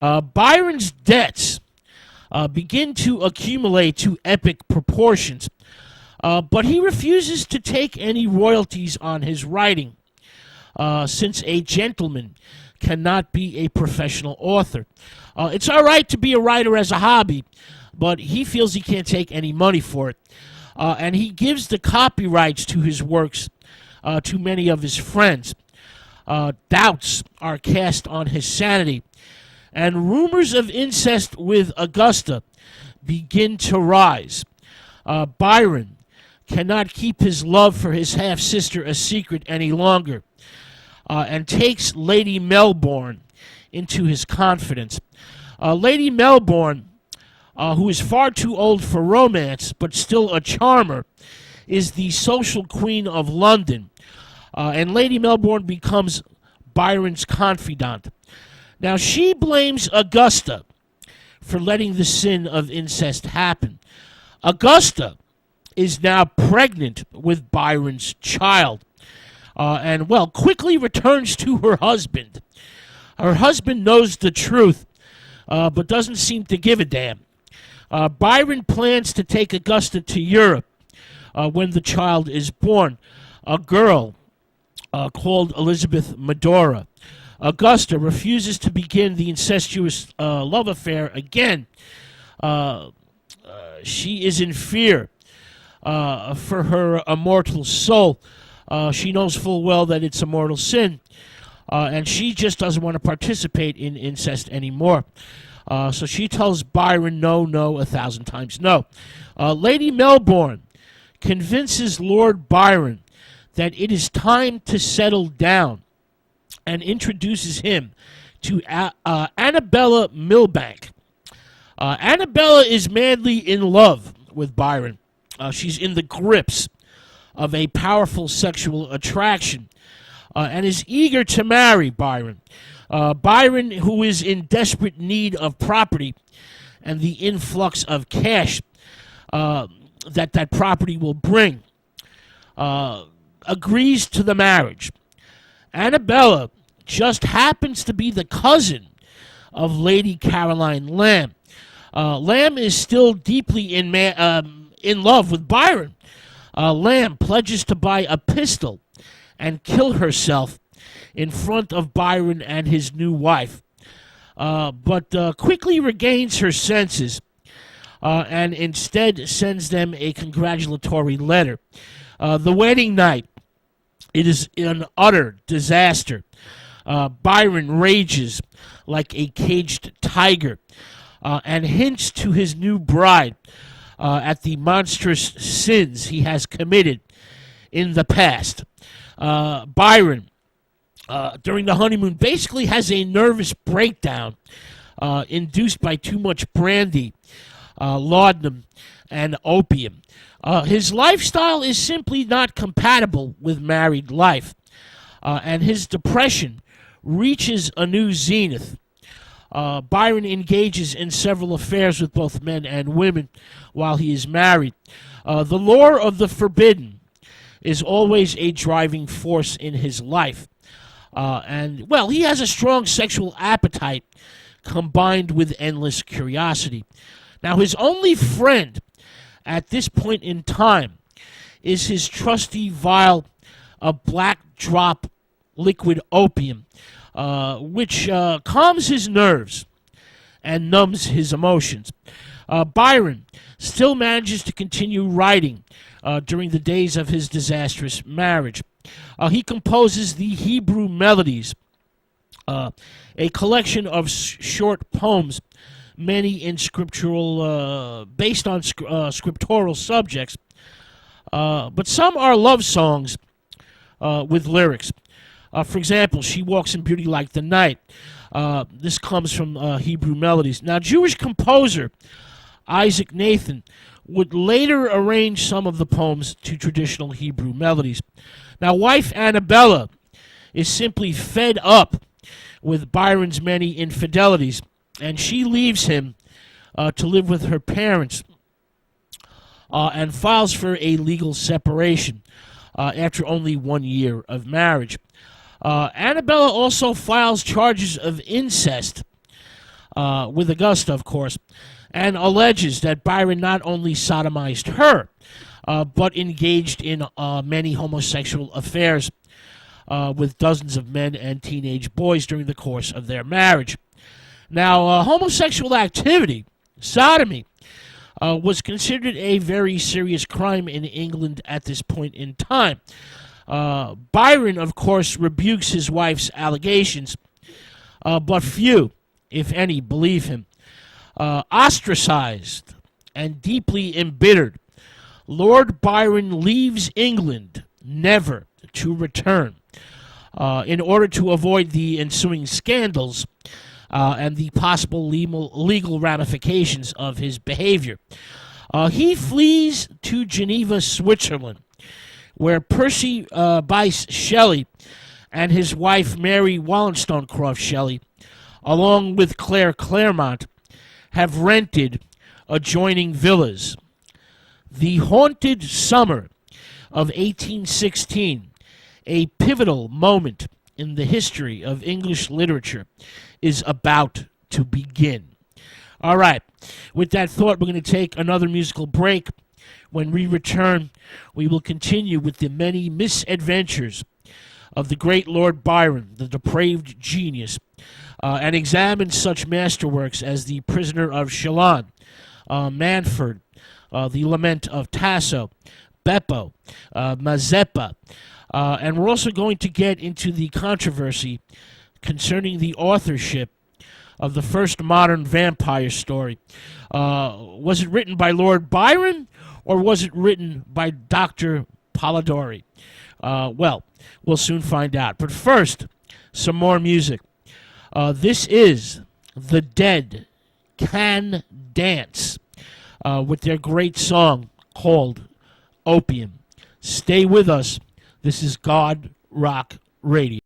Byron's debts begin to accumulate to epic proportions, but he refuses to take any royalties on his writing, since a gentleman cannot be a professional author. It's all right to be a writer as a hobby, but he feels he can't take any money for it. And he gives the copyrights to his works to many of his friends. Doubts are cast on his sanity, and rumors of incest with Augusta begin to rise. Byron cannot keep his love for his half sister a secret any longer, and takes Lady Melbourne into his confidence. Lady Melbourne, who is far too old for romance but still a charmer, is the social queen of London, and Lady Melbourne becomes Byron's confidant. Now, she blames Augusta for letting the sin of incest happen. Augusta is now pregnant with Byron's child, and, well, quickly returns to her husband. Her husband knows the truth, but doesn't seem to give a damn. Byron plans to take Augusta to Europe when the child is born, a girl called Elizabeth Medora. Augusta refuses to begin the incestuous love affair again. She is in fear for her immortal soul. She knows full well that it's a mortal sin, and she just doesn't want to participate in incest anymore. So she tells Byron no, 1,000 times no. Lady Melbourne convinces Lord Byron that it is time to settle down and introduces him to Annabella Milbank. Annabella is madly in love with Byron. She's in the grips of a powerful sexual attraction and is eager to marry Byron. Byron, who is in desperate need of property and the influx of cash that property will bring, agrees to the marriage. Annabella just happens to be the cousin of Lady Caroline Lamb. Lamb is still deeply in love with Byron. Lamb pledges to buy a pistol and kill herself in front of Byron and his new wife, but quickly regains her senses and instead sends them a congratulatory letter. The wedding night, it is an utter disaster. Byron rages like a caged tiger and hints to his new bride at the monstrous sins he has committed in the past. Byron, during the honeymoon, basically has a nervous breakdown induced by too much brandy, laudanum, and opium. His lifestyle is simply not compatible with married life, and his depression reaches a new zenith. Byron engages in several affairs with both men and women while he is married. The lure of the forbidden is always a driving force in his life. And, well, he has a strong sexual appetite combined with endless curiosity. Now, his only friend at this point in time is his trusty vial of black drop liquid opium, which calms his nerves and numbs his emotions. Byron still manages to continue writing during the days of his disastrous marriage. He composes the Hebrew Melodies, a collection of short poems, many in scriptural, based on scriptural subjects, but some are love songs with lyrics. For example, She Walks in Beauty Like the Night. This comes from Hebrew Melodies. Now, Jewish composer Isaac Nathan would later arrange some of the poems to traditional Hebrew melodies. Now, wife Annabella is simply fed up with Byron's many infidelities, and she leaves him to live with her parents and files for a legal separation after only 1 year of marriage. Annabella also files charges of incest with Augusta, of course, and alleges that Byron not only sodomized her, but engaged in many homosexual affairs with dozens of men and teenage boys during the course of their marriage. Now, homosexual activity, sodomy, was considered a very serious crime in England at this point in time. Byron, of course, rebukes his wife's allegations, but few, if any, believe him. Ostracized and deeply embittered, Lord Byron leaves England, never to return, in order to avoid the ensuing scandals and the possible legal ramifications of his behavior. He flees to Geneva, Switzerland, where Percy Bysshe Shelley and his wife Mary Wollstonecraft Shelley, along with Claire Clairmont, have rented adjoining villas. The haunted summer of 1816, a pivotal moment in the history of English literature, is about to begin. All right, with that thought, we're going to take another musical break. When we return, we will continue with the many misadventures of the great Lord Byron, the depraved genius, and examine such masterworks as The Prisoner of Chillon, Manfred, The Lament of Tasso, Beppo, Mazeppa, and we're also going to get into the controversy concerning the authorship of the first modern vampire story. Was it written by Lord Byron, or was it written by Dr. Polidori? Well, we'll soon find out. But first, some more music. This is The Dead Can Dance with their great song called Opium. Stay with us. This is God Rock Radio.